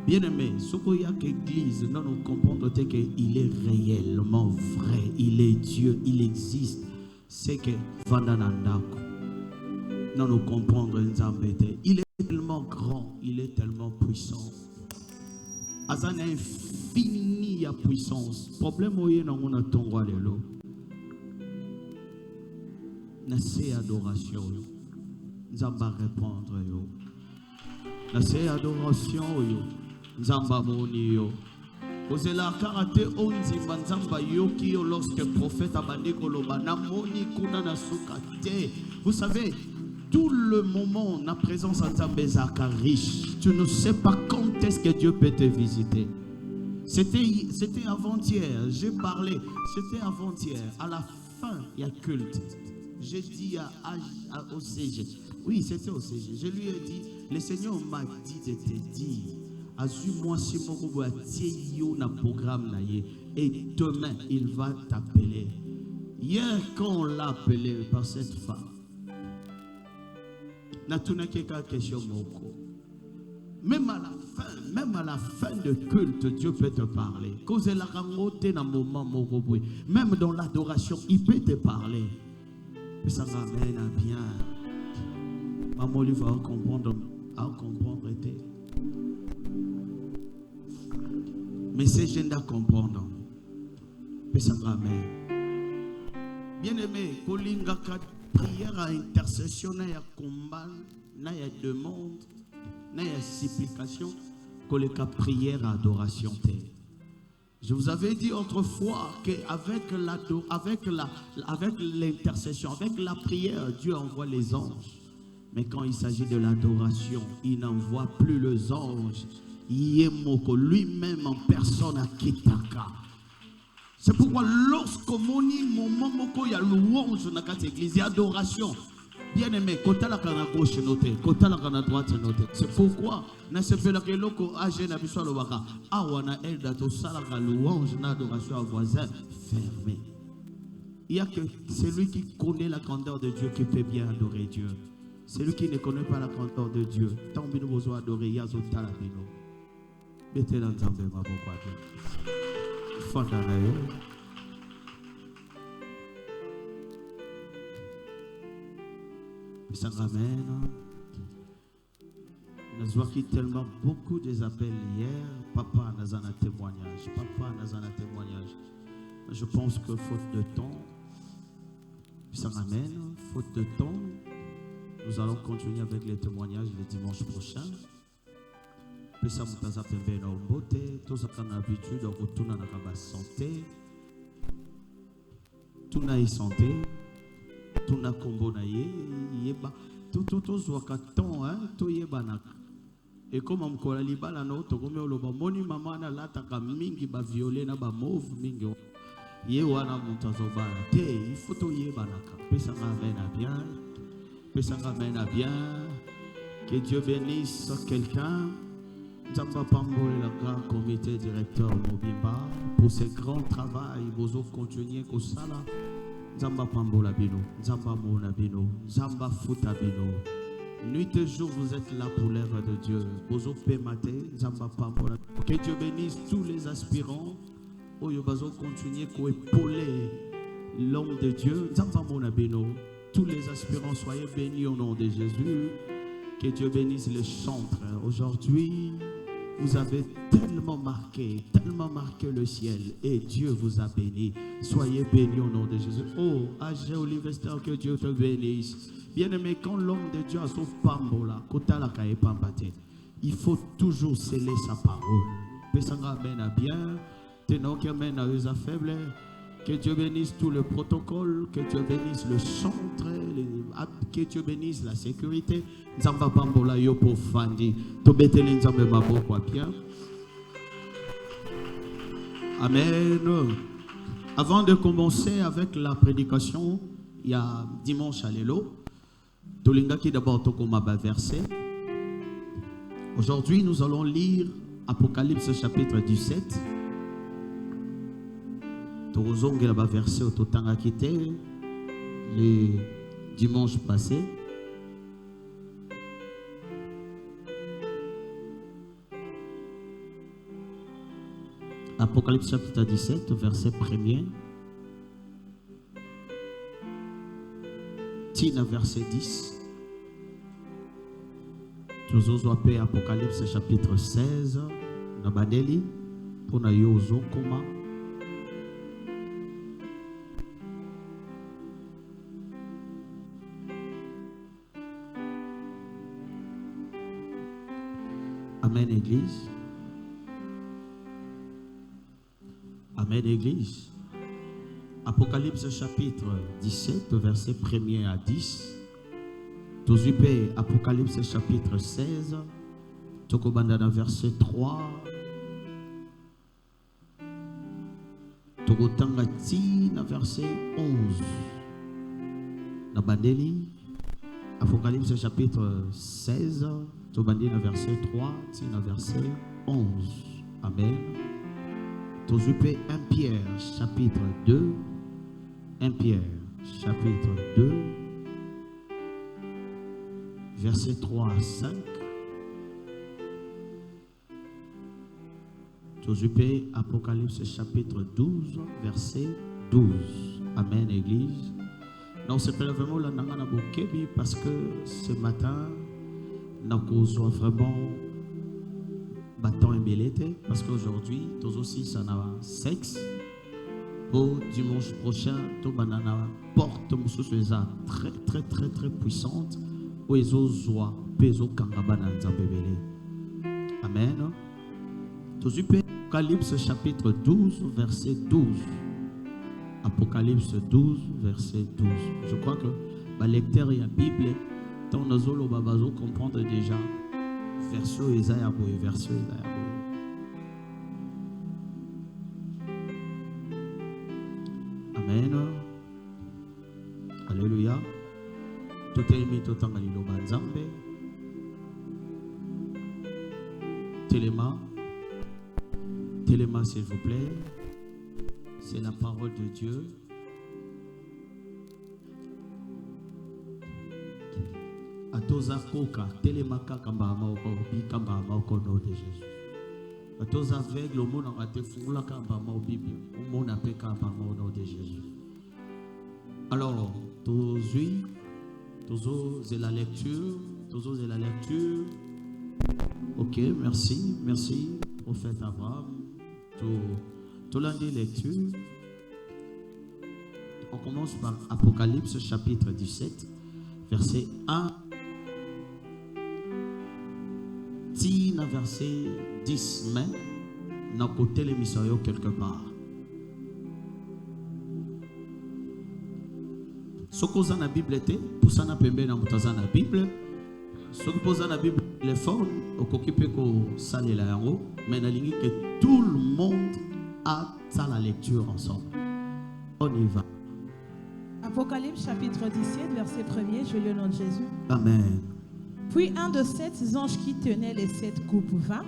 Bien-aimé, ce qu'il y a qu'Église, nous comprenons qu'il est réellement vrai, il est Dieu, il existe. C'est que Vandanandako, nous comprenons il est tellement grand, il est tellement puissant. Azan infini ya puissance. Problème où il y a un tongo lelo. Nassé adoration. Nzamba répondre yo. Nassé adoration yo. Nzamba moni yo. Cause la karate onzi banzamba yoki yo lorsque prophète abandi koloba na moni kuna na sukate. Vous savez, tout le moment, la présence à Zambézaka riche. Tu ne sais pas quand est-ce que Dieu peut te visiter. C'était avant-hier, j'ai parlé. C'était avant-hier, à la fin, il y a culte. J'ai dit au CG. Oui, c'était au CG. Je lui ai dit, le Seigneur m'a dit de te dire, moi si mon na programme et demain il va t'appeler. Hier, quand on l'a appelé par cette femme, même à la fin de culte, Dieu peut te parler. Même dans l'adoration, il peut te parler. Ça m'amène à bien. Maman, il va comprendre. Mais c'est je ne comprendre. Ça m'amène. Bien-aimé, prière à intercession, il y a combat, il y a demande, il y a supplication, que le cas prière à adoration. Je vous avais dit autrefois qu'avec l'intercession, avec la prière, Dieu envoie les anges. Mais quand il s'agit de l'adoration, il n'envoie plus les anges. Yemoko lui-même en personne à Kitaka. C'est pourquoi lorsque il y a louange dans cette église, il y a adoration. Bien aimé, côté la cana gauche noté, côté la cana droite noté. C'est pourquoi, dans ce fait, que l'oko âgé n'a plus soit le waka. Awana el dato salaka louange na adoration à voisin fermé. Il y a que celui qui connaît la grandeur de Dieu qui peut bien adorer Dieu. Celui qui ne connaît pas la grandeur de Dieu, tant que nous besoin adorer Yazo Talabino. Mettez dans le temps de ma bonne. Fondanayo. Ça ramène. Nous avons tellement beaucoup des appels hier. Papa n'a pas un témoignage. Papa n'a pas un témoignage. Je pense que faute de temps, ça ramène. Faute de temps, nous allons continuer avec les témoignages le dimanche prochain. Puis ça nous a fait bien en beauté. Tout ça qu'on a l'habitude de retourner dans la santé. Tout n'a santé. Tout n'a combo na yeba. Tout soit temps hein. Tout yeba na. Et comme on colle liba la note, comme on le moni maman na la taka mingi ba violet na ba mauve mingi. Ye wana mutazoba. Te il faut tout yeba na ka. Puis ça ramène à bien. Puis ça ramène à bien. Que Dieu bénisse quelqu'un. Nzamba Pambo et le grand comité directeur Mobimba pour ce grand travail. Vous continuez comme ça là. Nzamba Pambo la bino, Nzamba Mona bino, Nzamba Futa bino. Nuit et jour vous êtes là pour l'œuvre de Dieu. Vous opé maté, Nzamba Pambo la. Que Dieu bénisse tous les aspirants. Oyo bazo continuer pour épauler l'homme de Dieu. Nzamba Mona bino. Tous les aspirants soyez bénis au nom de Jésus. Que Dieu bénisse les chantres. Aujourd'hui, vous avez tellement marqué le ciel et Dieu vous a béni. Soyez bénis au nom de Jésus. Oh, Agé Olivester, que Dieu te bénisse. Bien-aimé, quand l'homme de Dieu a son pambola, il faut toujours sceller sa parole. Pesanga amène à bien, tenons qui amène à eux à faible. Que Dieu bénisse tout le protocole, que Dieu bénisse le centre, que Dieu bénisse la sécurité. Nzamba Pambola yo pour Fandi. Tobetele nzambe maboko bien. Amen. Avant de commencer avec la prédication, il y a dimanche à l'élo. Tolinga qui d'abord tokoma verset. Aujourd'hui, nous allons lire Apocalypse chapitre 17. Torozonge là-bas verset au Totanga quitté le dimanche passé. Apocalypse chapitre 17, verset 1er. Tina, verset 10. Toujours appelé Apocalypse chapitre 16. Nabadeli. Pour na yozo koma. Amen, Église. Amen, Église. Apocalypse chapitre 17, verset 1er à 10. Tozupe, Apocalypse chapitre 16. Tokobandana, verset 3. Tokotangati, verset 11. Nabandeli. Apocalypse chapitre 16. Tobandina, verset 3. Tina, verset 11. Amen. Tozupe 1 Pierre chapitre 2. 1 Pierre chapitre 2. Verset 3 à 5. Tozupe Apocalypse chapitre 12. Verset 12. Amen, Église. Non, c'est pas vraiment la nangana bokebi parce que ce matin, nous avons vraiment bâton et belete parce qu'aujourd'hui, tous aussi, ça n'a sexe. Pour dimanche prochain, tout banana porte mususueza très très très très puissante. Où ils osent peso kangabana nzambebele. Amen. Tous Apocalypse chapitre 12, verset 12. Apocalypse 12, verset 12. Je crois que le lecteur et la Bible, tant nous allons comprendre déjà verset Isaïe, verset Isaïe. Amen. Alléluia. Tout est mis tout en Aliloba Nzambe. Téléma, s'il vous plaît. C'est la parole de Dieu. Atoza koka, télémaka kambama obi kambama au nom de Jésus. Atoza aveugle au monde en raté fungula kambama au Bible. Au monde appelé kambama au nom de Jésus. Alors, tous la lecture. Ok, merci, prophète Abraham. Tout lundi lecture. On commence par Apocalypse chapitre 17, verset 1. Tina verset 10 mais n'a côté l'émission quelque part. Ce qu'on a dans la Bible était, pour ça n'a pas bien dans la Bible. Ce qu'on pose dans la Bible, les formes, au coquipé qu'on sale là en haut, mais la ligne que tout le monde a ça la lecture ensemble. On y va. Apocalypse chapitre 17, verset 1er, je lis au nom de Jésus. Amen. Puis un de 7 anges qui tenait les 7 coupes vint.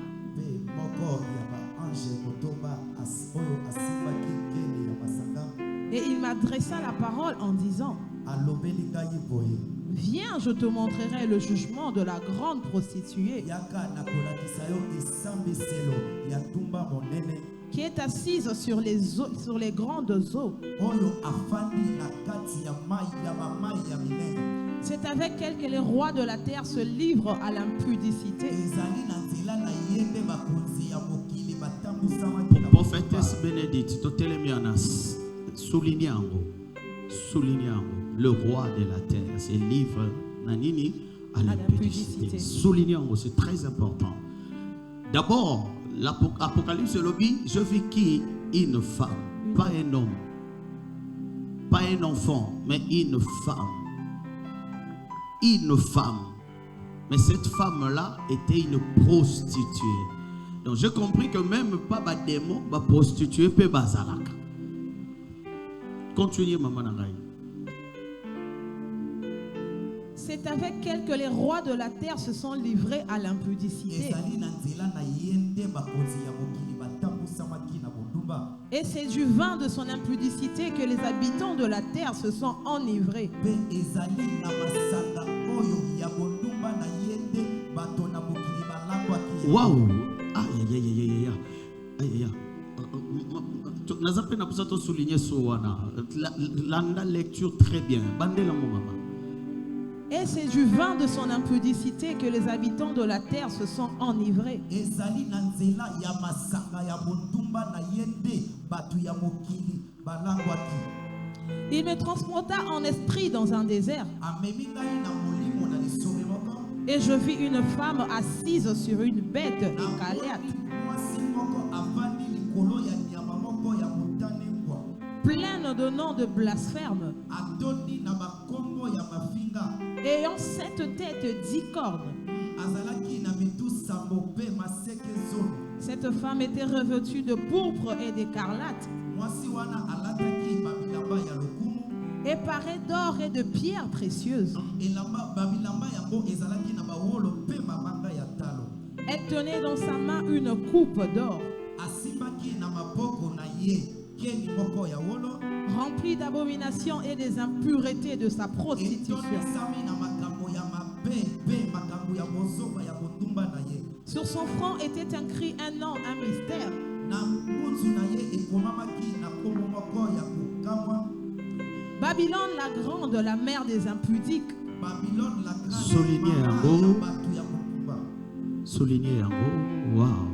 Et il m'adressa la parole en disant: Viens, je te montrerai le jugement de la grande prostituée qui est assise sur les grandes eaux. C'est avec elle que les rois de la terre se livrent à l'impudicité. Prophétesse Bénédicte, soulignant le roi de la terre se livre à l'impudicité. Soulignant, c'est très important. D'abord, l'Apocalypse lobby, je vis qui? Une femme, pas un homme, pas un enfant, mais une femme. Une femme. Mais cette femme-là était une prostituée. Donc j'ai compris que même pas des démons, des prostituées peut bazalaka. Continuez, maman Nangaï. C'est avec elle que les rois de la terre se sont livrés à l'impudicité. Et c'est du vin de son impudicité que les habitants de la terre se sont enivrés. Waouh! souligner la lecture très bien. Bandela mon maman. Et c'est du vin de son impudicité que les habitants de la terre se sont enivrés. Il me transporta en esprit dans un désert. Et je vis une femme assise sur une bête écarlate, pleine de noms de blasphème, ayant 7 têtes, 10 cornes. Cette femme était revêtue de pourpre et d'écarlate, et parée d'or et de pierres précieuses. Elle tenait dans sa main une coupe d'or, remplie d'abominations et des impuretés de sa prostitution. Sur son front était écrit un nom, un mystère. Babylone la grande, la mère des impudiques. Souligner en haut. Waouh.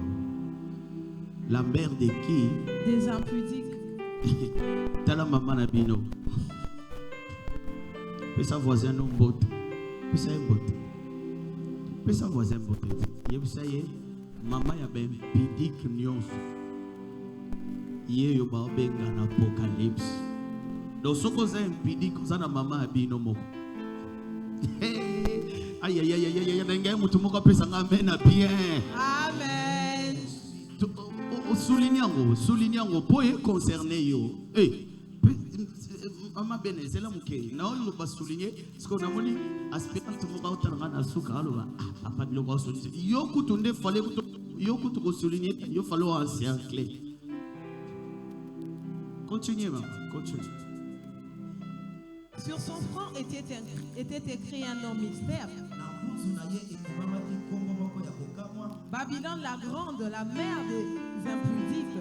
La mère de qui? Des impudiques. Tala maman Nabino. Puis sa voisin non botte. Puis sa botte. Puis sa voisin botte. Vous savez, maman ya ben pidik nyonso. Yé yo ba benga na apocalypse. Donc ce qu'on a impédé, qu'on a maman Abino moko. Aïe aïe aïe aïe aïe, n'engage mutu moko pesa ngamen na bien. Amen. Soulignant pour concerner yo. Maman bene, c'est là muke. Na on va souligner ce qu'on a moni aspect tout moko otanga na suka aloba. Papa de l'oba souligner. Yo kutunde fallait yo kutu souligner, yo fallait encercler. Continuez maman, continuez. Sur son front était écrit un nom mystère. Babylone la grande, la mère des impudiques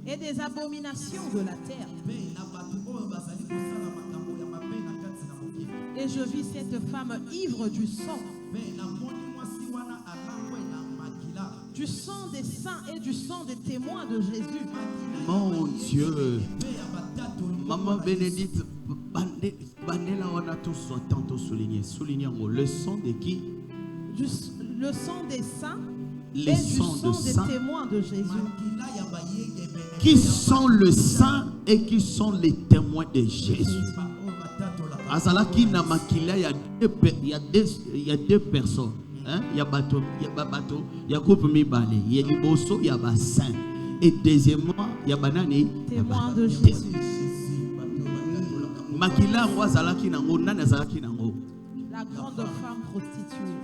et des abominations de la terre. Et je vis cette femme ivre du sang des saints et du sang des témoins de Jésus. Mon Dieu. Maman Bénédicte, Bandela wana tous soit tantôt souligné. Soulignons le sang de qui? Le sang des saints les et du sang des saints. témoins de Jésus. Qui sont le sang et qui sont les témoins de Jésus? Azalaki na makila, il y a deux personnes. Il y a bateau, il y a coupe mibale, il y a liboso, il y a bassin. Et deuxièmement, il y a banane, témoins de Jésus. Makila wazalaki nango, nana zalaki nango. La grande femme prostituée.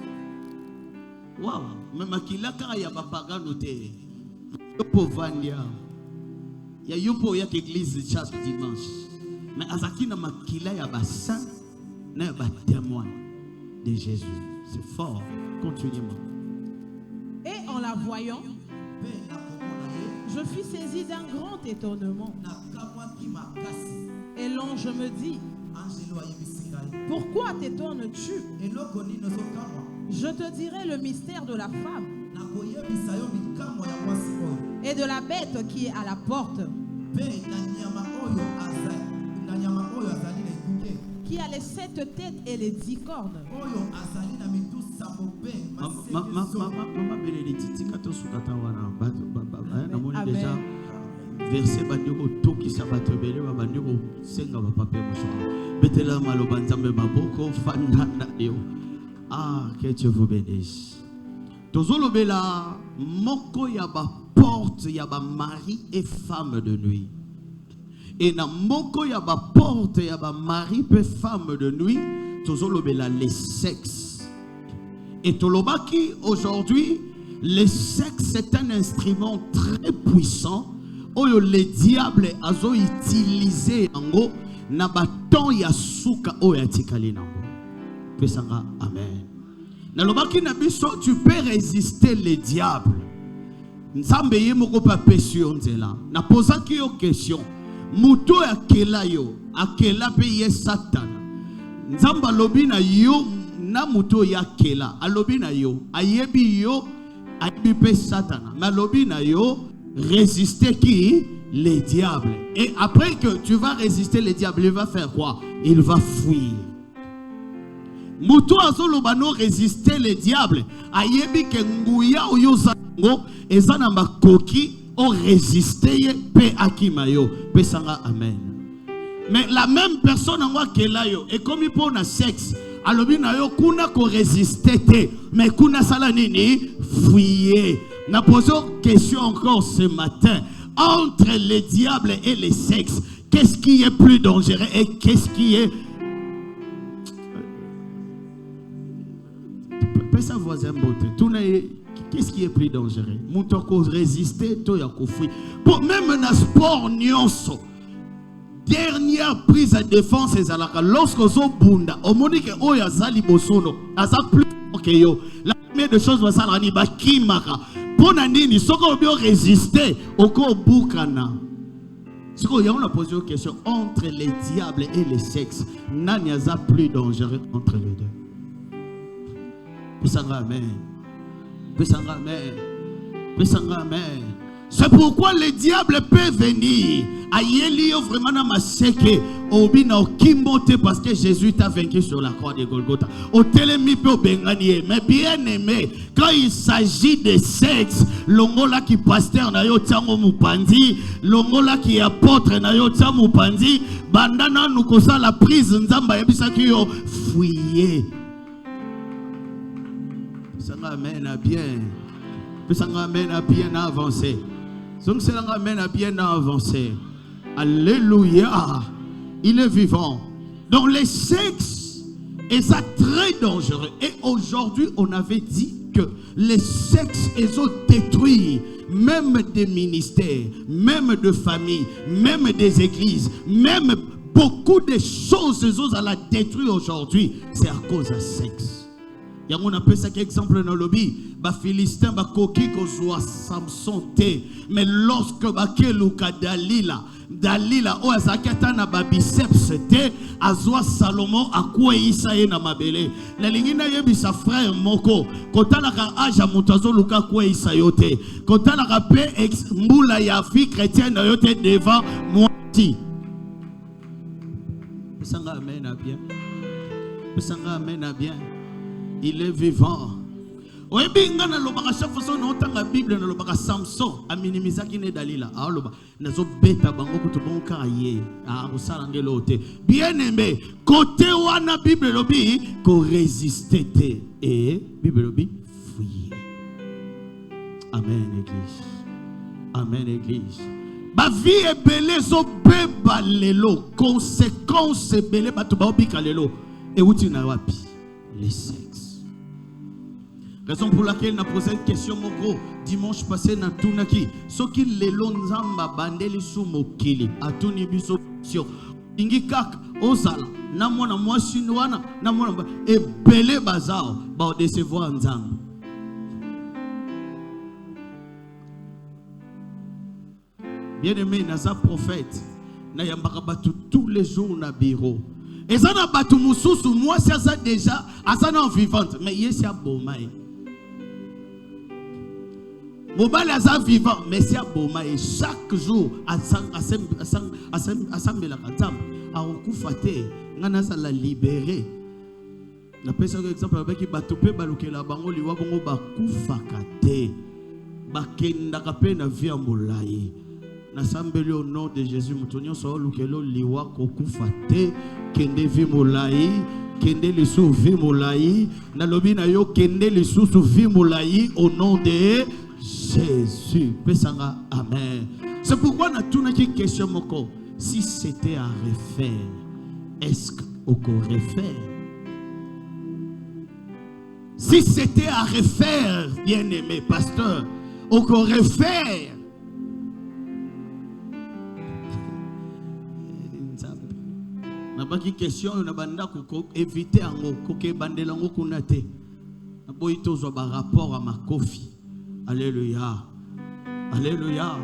Waouh, mais makila quand il y a papagano te, yopo vandia, il y a yopo ya église chaque dimanche. Mais azaki na makila ya bassin, na ba témoin de Jésus. C'est fort. Continuez-moi. Et en la voyant, je fus saisi d'un grand étonnement. Et l'ange me dit: pourquoi t'étonnes-tu? Je te dirai le mystère de la femme et de la bête qui est à la porte, qui a les 7 têtes et les 10 cornes. Maman Bénédicte, déjà verset bandioko toki sabato bele bandioko senga ba pape mocho. Betela maloba nzambe maboko fanana yo. Ah, que Dieu vous bénisse. Tozolo bela moko ya ba porte ya ba mari et femme de nuit. Et na moko ya ba porte ya ba mari et femme de nuit, tozolo bela les sexes. Et tolobaki aujourd'hui, le sexe c'est un instrument très puissant. Oyo le diable azo utilisé ango na baton ya suka oya tikali nango. Pesanga amen. Na lobaki na biso tu peux résister le diable. Nzambe ye moko pa pesio nzela. Na posa ki yo question. Muto akela yo, akela pe ye Satan. Nzamba lobi na yo na muto ya akela, alobi na yo, ayebi yo, ayebi pe Satan. Ma lobi na yo résister qui? Les diables. Et après que tu vas résister les diables, il va faire quoi? Il va fuir. Muto azolobano résister les diables. Ayebi ke nguya oyo zango ezana makoki o résister pe akimayo. Pe sanga amen. Mais la même personne en moi qui est là yo et comme il pour na sexe, alobi na yo kuna ko résister te, mais kuna sala nini fuyer. Na posé une question encore ce matin. Entre les diables et les sexes, qu'est-ce qui est plus dangereux et qu'est-ce qui est... Pesa voisin qu'est-ce qui est plus dangereux? Moutoko résister, toi yako fuir. Pour même na sport nyonso. Dernière prise à défense et zalaka lorsque zo bunda, au monique oya zali bosono, asa plus que yo. La première des choses va salani ba kimaka. Pour nini soko bio résister oko bukana. Soko ya on a posé une question entre les diables et les sexes, nani asa plus dangereux entre les deux. Pesanga amen. Pesanga amen. Pesanga amen. C'est pourquoi le diable peut venir. Ayeli vraiment na maseke obina okimbote parce que Jésus t'a vaincu sur la croix de Golgotha. Au telemi pe obengani. Mais bien aimé, quand il s'agit de sexe, longola qui pasteur na yo tiango mupandi, longola qui apôtre na yo tiango mupandi, bandana nukosa la prise nzamba yebisa ki yo fouiller. Sanga amen a bien. Sanga amen a bien avancé. Donc c'est l'amen a bien avancé. Alléluia. Il est vivant. Donc les sexes est ça très dangereux. Et aujourd'hui on avait dit que les sexes ils ont détruit même des ministères, même de familles, même des églises, même beaucoup de choses ils ont à la détruire aujourd'hui. C'est à cause du sexe. Il y a un appelle ça exemple dans le lobby. Ba Philistin ba koki ko zoa Samson te. Mais lorsque ba keluka Dalila o azakata na ba biceps te azwa Salomon akwe isa ye na mabele. La lingina yebi sa frère moko kotala ka aja mutazo luka kwe isa yote. Kotala ka pe mbula ya fi chrétienne yote devant moi. Pesanga amen a bien. Pesanga amen a bien. Il est vivant. Oui, bien, na lobaka chaque fois on entend la Bible na lobaka Samson a minimisaki ne Dalila. Ah loba nazo beta bango kutubon kaye. Ah osalangelo te. Bien aimé, côté wana Bible lobi ko résister te et Bible lobi fouiller. Amen église. Amen église. Ba vie est belé zo beba lelo, conséquence belé ba tuba obika lelo. Et où tu na wapi? Les sexes. Raison pour laquelle on a posé une question moko dimanche passé na tunaki soki lelo nzamba bandeli su mokili atuni biso sio ingi kak ozala na mwana mwasi wana na mwana ebele bazao ba décevoir nzamba. Bien aimé naza prophète na yambaka batu tous les jours na bureau. Et ça na batu mususu moi c'est ça déjà asana vivante mais yesi a bomai. Mobile asa vivant, mais c'est aboma et chaque jour assemble la katam a okufate ngana sa la libérer. Na pesa exemple avec batope balukela bango liwa bango bakufaka te. Bakenda kape na vie molai. Na sambeli au nom de Jésus mutonyo so lukelo liwa kokufate kende vie molai. Kende le sou vie molai. Na lobi na yo kende le sou vie molai au nom de Jésus. Amen. C'est pourquoi on a tout une question moko. Si c'était à refaire, est-ce qu'on peut refaire? Si c'était à refaire, bien-aimé pasteur, on peut refaire. Na baki question on a banda ko éviter ngo ko ke bandela ngo kunate. Na boy tozo ba rapport à ma kofi. Alléluia. Alléluia.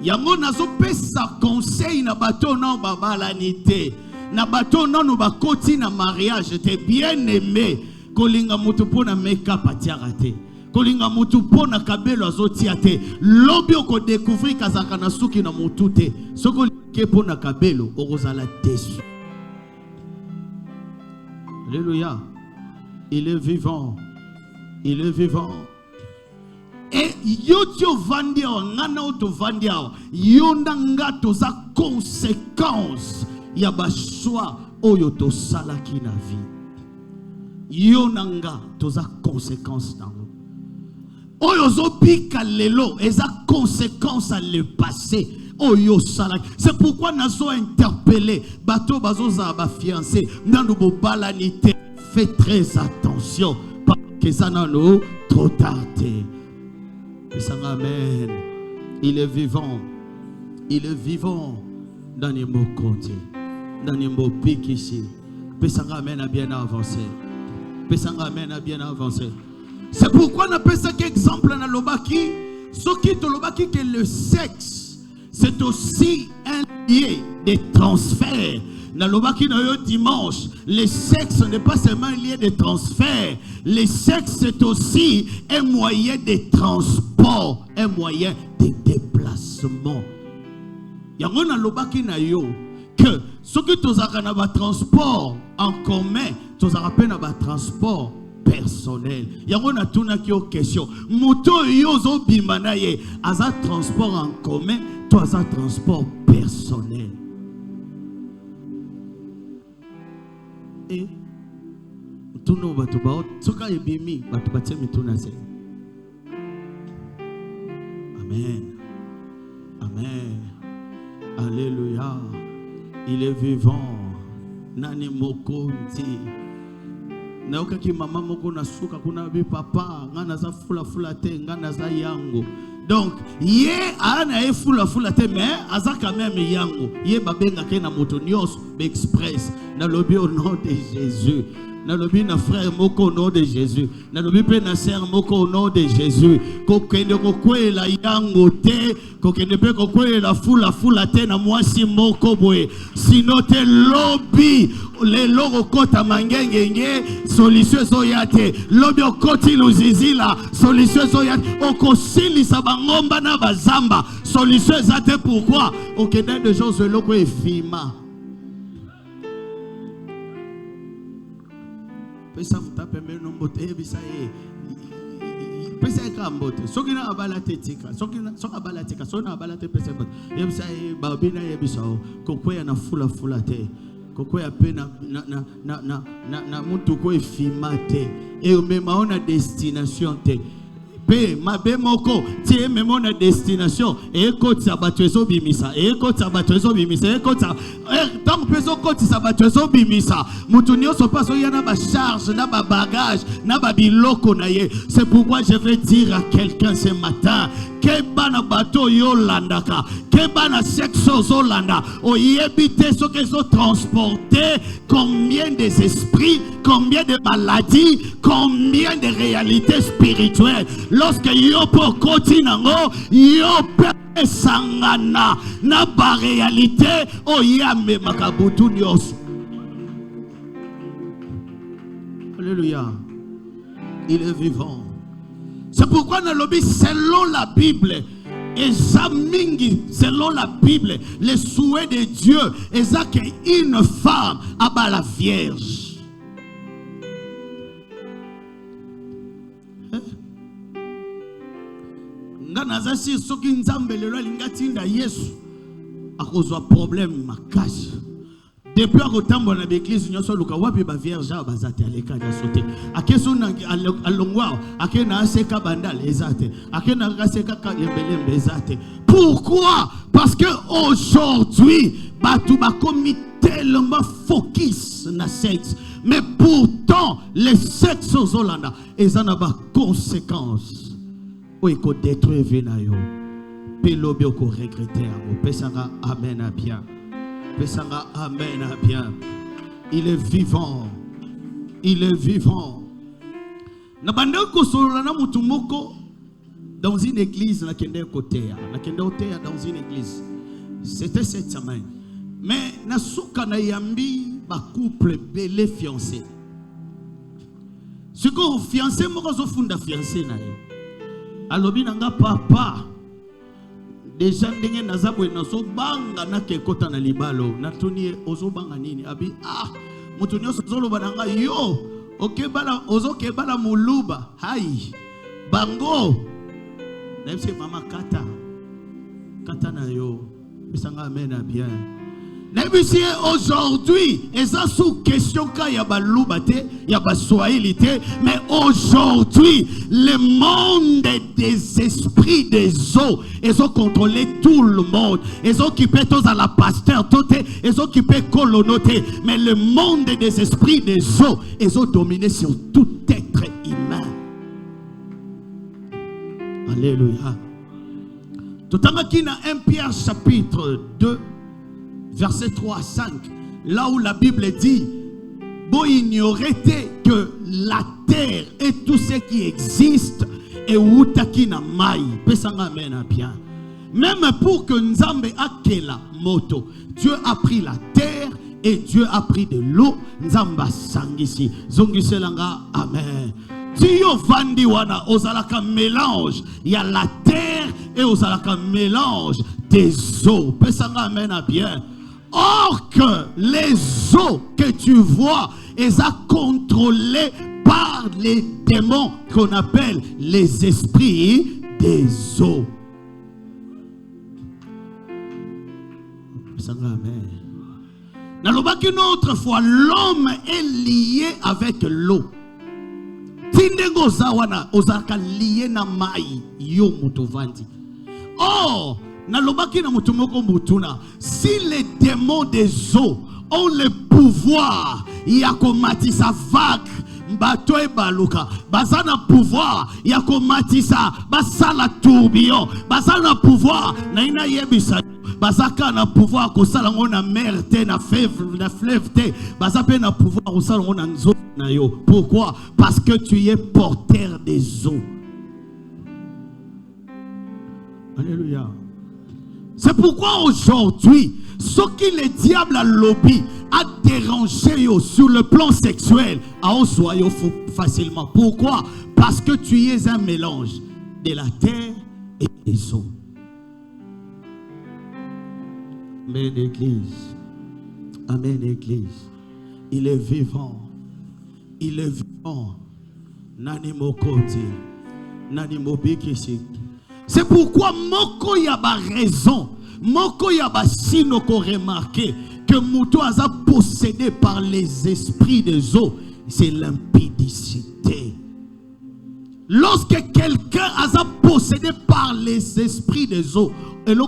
Yango nazo pesa conseil na bato na babalanité. Na bato na no bakoti na mariage te bien aimé. Kolinga mutu pona make-up atiarate. Kolinga mutu pona kabelo azotia te. Lobi oko découvrir kazaka na suki na mutu te. Soko ke pona kabelo okozala déçu. Alléluia. Il est vivant. Il est vivant. Et yo tio vandia ngana auto vandia yo nanga toza conséquence ya ba choix oyo to salaki na vie. Yo nanga toza conséquence na oyo zo pika lelo eza conséquence à le passé oyo salaki. C'est pourquoi nazo interpellé bato bazoza ba fiancé ndandu bo balanité. Faites très attention parce que ça n'a nous trop tardé. Amen. Il est vivant. Il est vivant dans les mots comptés. Dans les mots piques ici. Amen a bien avancé. Amen a bien avancé. C'est pourquoi on appelle ça qu'exemple dans l'obaki. Ce qui est l'obaki que le sexe, c'est aussi un lieu de transfert. Dans l'obaki dimanche, le sexe n'est pas seulement un lieu de transfert. Le sexe c'est aussi un moyen de transport, un moyen de déplacement. Yango na lobaki na yo que ce que tu as na transport en commun, tu as na transport personnel. Yango na tuna ki question. Moto yo zo bimana ye, aza transport en commun, toi aza transport personnel. Et tout le monde soka ebimi batu batie mituna se. Amen. Amen. Alléluia. Il est vivant. Nani mokonzi. Na okaki mama moko na suka kuna bi papa ngana za fula te ngana za yango. Donc ye ana e fula te mais aza quand même yango. Ye babenga ke na moto nyos express na lobi au nom de Jésus. Na lobi na frère moko au nom de Jésus. Na lobi pe na sœur moko au nom de Jésus. Kokende kokwela yango te, kokende pe kokwela fula te na mwasi moko boye. Sino te lobi le logo kota mangengenge solution zo yate. Lobi okoti luzizila solution zo yate. Okosili sabangomba na bazamba solution zate. Pourquoi? Okende de gens loko efima. Pesa mutape meno mbote bisa e pesa ekambote soki na abalate tika soki abalate tika sona abalate pesa mbote yebisa e babina yebisa kokwea na fula te kokwea pe na mutu ko efimate e memaona destination te pe mabe moko tie memona destination e kotsa batwezo bimisa donc peso kotsa batwezo bimisa mutu nyonso paso yana ba charge na ba bagage na ba biloko na ye. C'est pourquoi je vais dire à quelqu'un ce matin que bana bato yo landaka que bana sexo zo landa o yebite so que so transporter combien des esprits, combien de maladies, combien de réalités spirituelles. Lorsque yo po kotinango yo pe sangana na ba réalité o yame makabutu nyos. Alléluia. Il est vivant. C'est pourquoi dans le Bible, selon la Bible, et selon la Bible, les souhaits de Dieu, et ça qu'une femme abat la vierge. Ngana si soki nzambe lelo lingatinda Yesu akozwa problème makasi. Depuis que temps dans l'église nous sommes luka wapi ba vierge bazate aleka da sauter akeso na alongwa akena aseka bandal ezate akena aseka kayembele ezate. Pourquoi? Parce que aujourd'hui batu ba komi tellement focus na sexe, mais pourtant les sexes aux Hollanda ils en ont ba conséquences ou iko détruire vie na yo pelobi ko regretter o pesanga amen à bien. Amen à bien. Il est vivant. Il est vivant. Dans dans une église, dans une église. C'était cette semaine. Mais nasuka na yambi ba couple belé fiancé. Ce qu'on fiancé moko zo funda fiancé na ye. Alobi nanga papa. Déjà ndenge nazabwe na so banga na kekota na libalo na tuni ozo banga nini abi mutu nyoso zolo bananga yo okebala ozo kebala muluba hai bango na mse mama kata na yo bisanga amena bien na bisi aujourd'hui et ça sous question ka ya baluba te ya baswahili te mais aujourd'hui le monde des esprits des eaux ils ont contrôlé tout le monde ils ont occupé tous à la pasteur tout ils ont occupé colonoté mais le monde des esprits des eaux ils ont dominé sur tout être humain. Alléluia. Tout à l'heure, 1 Pierre chapitre 2 verset 3 à 5, là où la Bible dit, bon, ignorer que la terre et tout ce qui existe est outakina mai. Pesanga mena bien. Même pour que Nzambe akela moto, Dieu a pris la terre et Dieu a pris de l'eau. Nzamba sangisi. Zongiselanga amen. Dieu vandi wana ozalaka mélange. Il y a la terre et ozalaka mélange des eaux. Pesanga mena bien. Or que les eaux que tu vois, elles sont contrôlées par les démons qu'on appelle les esprits des eaux. Amen. Une autre fois, l'homme est lié avec l'eau. Tindego zawana ozaka lié na mai yo mutovandi. Or si les démons des eaux ont le pouvoir, yakomatisa vague, bato e baluka, bazana pouvoir, yakomatisa, basala tourbillon, bazana pouvoir, na ina yebisa, bazaka na pouvoir kosala ngona mer te na fleuve te, bazape na pouvoir kosala ngona nzo na yo. Pourquoi? Parce que tu es porteur des eaux. Alléluia. C'est pourquoi aujourd'hui, ce que le diable a lobby a dérangé sur le plan sexuel, a ossoyé facilement. Pourquoi? Parce que tu es un mélange de la terre et des eaux. Amen, Église. Amen, Église. Il est vivant. Il est vivant. Nani mokote. Nani mobikisi. C'est pourquoi moko yaba raison, moko yaba sino ko remarqué que Moutou a possédé par les esprits des eaux, c'est l'impudicité. Lorsque quelqu'un a possédé par les esprits des eaux, et là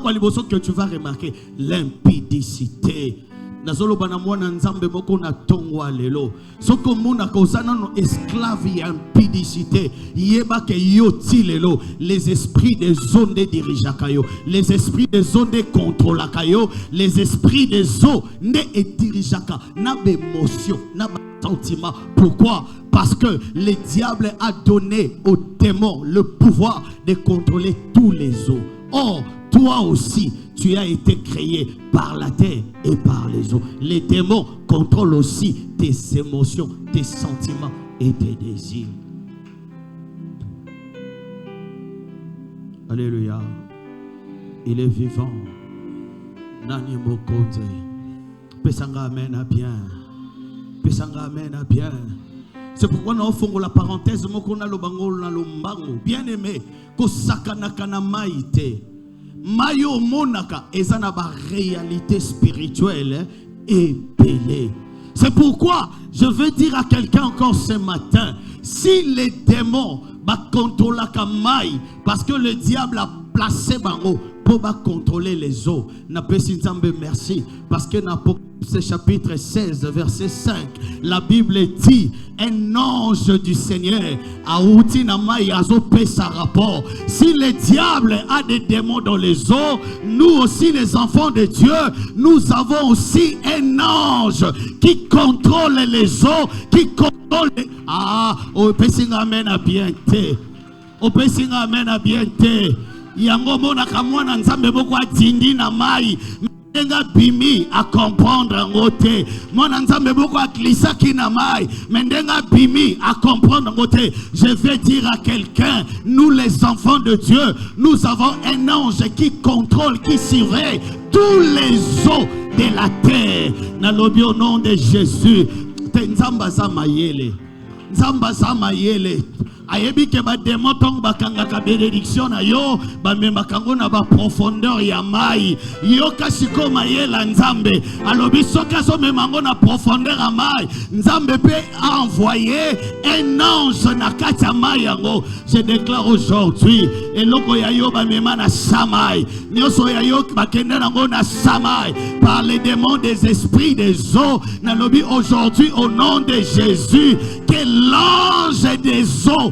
que tu vas remarquer l'impudicité. Nazolo banamwana nzambe moko na tongwa lelo soko mona kozana no esclave ya impudicité yeba ke yoti lelo les esprits des zones de dirigeaka yo les esprits des zones de contrôlaka yo les esprits des eaux ne dirigeaka na émotion na sentiment. Pourquoi? Parce que le diable a donné aux démons le pouvoir de contrôler tous les eaux. Or toi aussi, tu as été créé par la terre et par les eaux. Les démons contrôlent aussi tes émotions, tes sentiments et tes désirs. Alléluia. Il est vivant. Nani mokote. Pesanga amen à bien. Pesanga amen à bien. C'est pourquoi nous faisons la parenthèse. Bien aimé. Kosakana kana maite. Mayo monaka ezana ba réalité spirituelle et belée. C'est pourquoi je veux dire à quelqu'un encore ce matin, si les démons contrôlent la maille, parce que le diable a placé bango pour contrôler les eaux. Na pesinzambe merci parce que na ce chapitre 16 verset 5 la Bible dit un ange du Seigneur a outi na mai azope sa rapport. Si le diable a des démons dans les eaux, nous aussi les enfants de Dieu, nous avons aussi un ange qui contrôle les eaux, qui contrôle les... Ah, oh, pesinga amen a bien été. opesinga amen a bien te yango mona kamwana nzambe boko atindi na mai mendenga bimi a comprendre ngote mona nzambe boko aklisa ki na mai mendenga bimi a comprendre ngote. Je vais dire à quelqu'un, nous les enfants de Dieu, nous avons un ange qui contrôle, qui surveille tous les eaux de la terre. Nalobi au nom de Jésus. Nzamba za mayele. Nzamba za mayele. Ayebi ke ba démon tong bakanga ka bénédiction na yo ba memba kango na ba profondeur ya mai yo kasiko mayela nzambe alobi soka so memango na profondeur ya mai nzambe pe a envoyé un ange na kati ya mai yango. Je déclare aujourd'hui eloko ya yo ba mema na samai nyoso ya yo bakende nango na samai par les démons des esprits des eaux nalobi aujourd'hui au nom de Jésus que l'ange des eaux.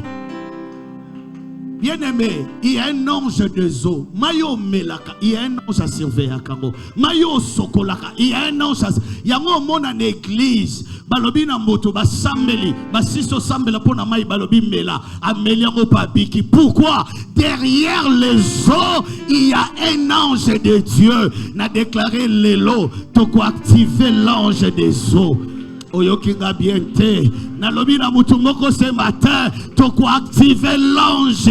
Bien-aimé, il y a un ange des eaux. Mayo melaka, il y a un ange à surveiller à Kango. Mayo sokolaka, il y a un ange à surveiller. Yango mona n'église. Balobi na moto ba sambeli, ba siso sambela pona mai balobi mela. Amelia ngo pa biki. Pourquoi? Derrière les eaux, il y a un ange de Dieu. N'a déclaré l'élo. Toko activer l'ange des eaux. Oyokinga bien te. Nalobi na mutu moko ce matin. Toko activer l'ange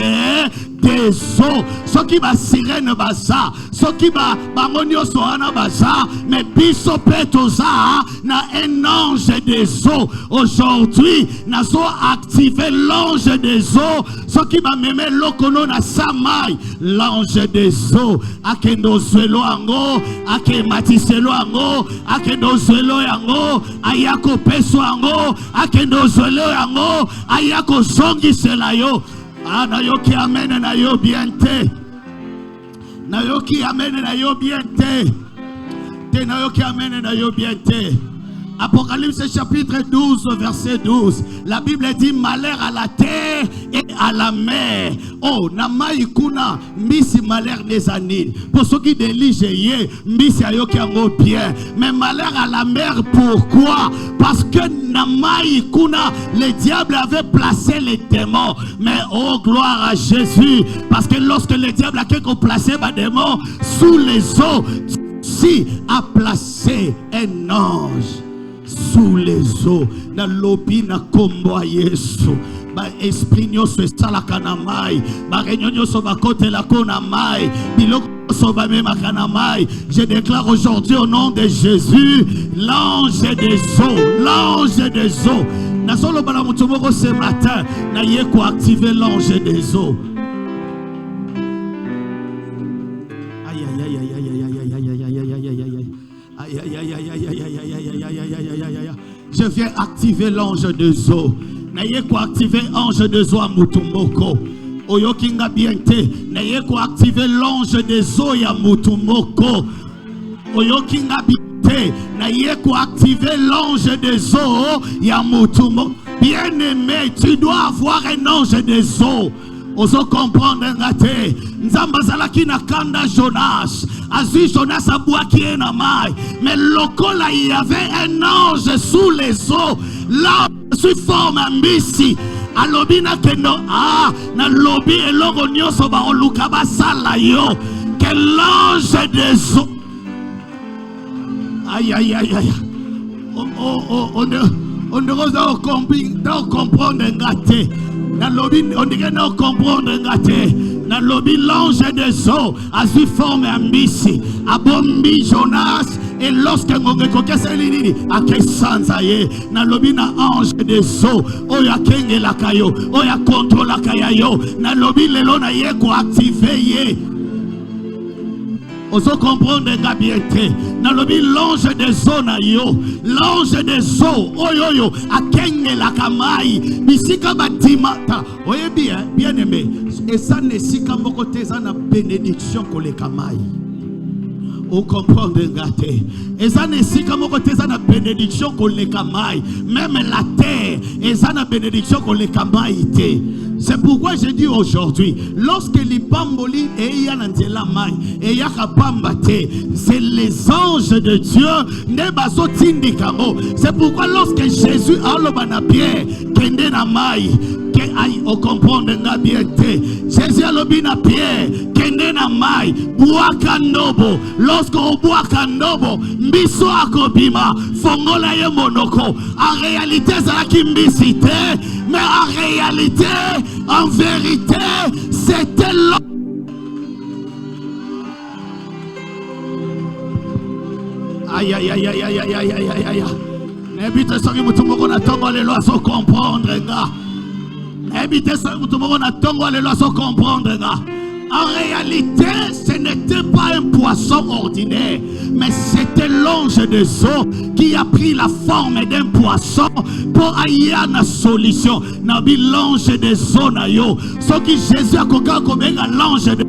des eaux. Ce qui va sirène baza. Ce qui va bangonio soana baza. Mais biso petoza na un ange des eaux. Aujourd'hui, nazo activer l'ange des eaux. Ce qui va m'aimer lokono na samai. L'ange des eaux. Akendo zwelo ango. Ake matiselo ango. Akendo zwelo ango. Ayako peso ango. Akendo zwelo ango. Ayako zongi selayo. Ah, nayoki amene na yo bien te. Nayoki amene na yo bien te. Te nayoki amene na yo bien te. Apocalypse chapitre 12 verset 12. La Bible dit malheur à la terre et à la mer. Oh, namai kuna misi malheur des anines. Pour ceux qui déligent misi ayoki ango bien. Mais malheur à la mer, pourquoi? Parce que namai kuna le diable avait placé les démons. Mais oh gloire à Jésus, parce que lorsque le diable a placé les démons sous les eaux, si a placé un ange sous les eaux, na lobi na kombo Yesu, ba esprit nyoso esalaka na mai, ba réunion nyoso ba kote la kona mai, biloko so ba mema kana mai. Je déclare aujourd'hui au nom de Jésus, l'ange des eaux, l'ange des eaux. Na solo bala mutu moko ce matin, na yeko activer l'ange des eaux. Je viens activer l'ange des eaux. N'ayez quoi activer l'ange des eaux à Mutumoko. Oyokinga biente. N'ayez quoi activer l'ange des eaux à Mutumoko. Oyokinga biente. N'ayez quoi activer l'ange des eaux à Mutumoko. Bien-aimé, tu dois avoir un ange des eaux. Oso comprendre ngate. Nzamba zalaki na kanda Jonas. Azu Jonas abouaki na mai. Mais lokola il y avait un ange sous les eaux. Là, suis forme ambisi. Alobi na kendo na lobi eloko nyoso ba oluka basala yo. Que l'ange des eaux. Aïe aïe aïe aïe. On doit comprendre ngate. Na lobi on dirait non comprendre ngate. Na lobi l'ange des eaux a su forme ambisi. Abombi Jonas. Et lorsque on reconnaît l'ini a que sansa ye. Na lobi na ange des eaux. Oya kenge la kayo. Oya contrôle la kayo. Na lobi lelo na ye ko activer ye. Oso comprendre gabiete. Na lobi l'ange des eaux na yo. L'ange des eaux. Oyoyo a kenge la kamai. Bisika batimata. Oye bien, bien aimé. Et ça ne sika moko teza na bénédiction ko le kamai. O comprendre gâté. Et ça ne sika moko teza na bénédiction ko le kamai. Même la terre. Et ça na bénédiction ko le kamai te. C'est pourquoi je dis aujourd'hui, lorsque les pamboli et yanantela mai et yakapambate, c'est les anges de Dieu ne baso tindikamo. C'est pourquoi lorsque Jésus a le banapierre, kende na mai, que aïe o comprendre na biete. Jésus a le binapierre, kende na mai, boaka nobo. Lorsque on boaka nobo, mbiso akobima, fongola ye monoko. En réalité, c'est la kimbisite, mais en réalité, en vérité, c'était l'homme. Aïe, aïe, aïe, aïe, aïe, aïe, aïe, aïe, aïe. N'habite ça que mutumoko na tongo les lois sans comprendre, gars. N'habite ça que mutumoko na tongo les lois sans comprendre, gars. En réalité, ce n'était pas un poisson ordinaire, mais c'était l'ange des eaux qui a pris la forme d'un poisson pour aller à la solution. Nabi l'ange des eaux na yo. Ce qui Jésus a coquin comme l'ange des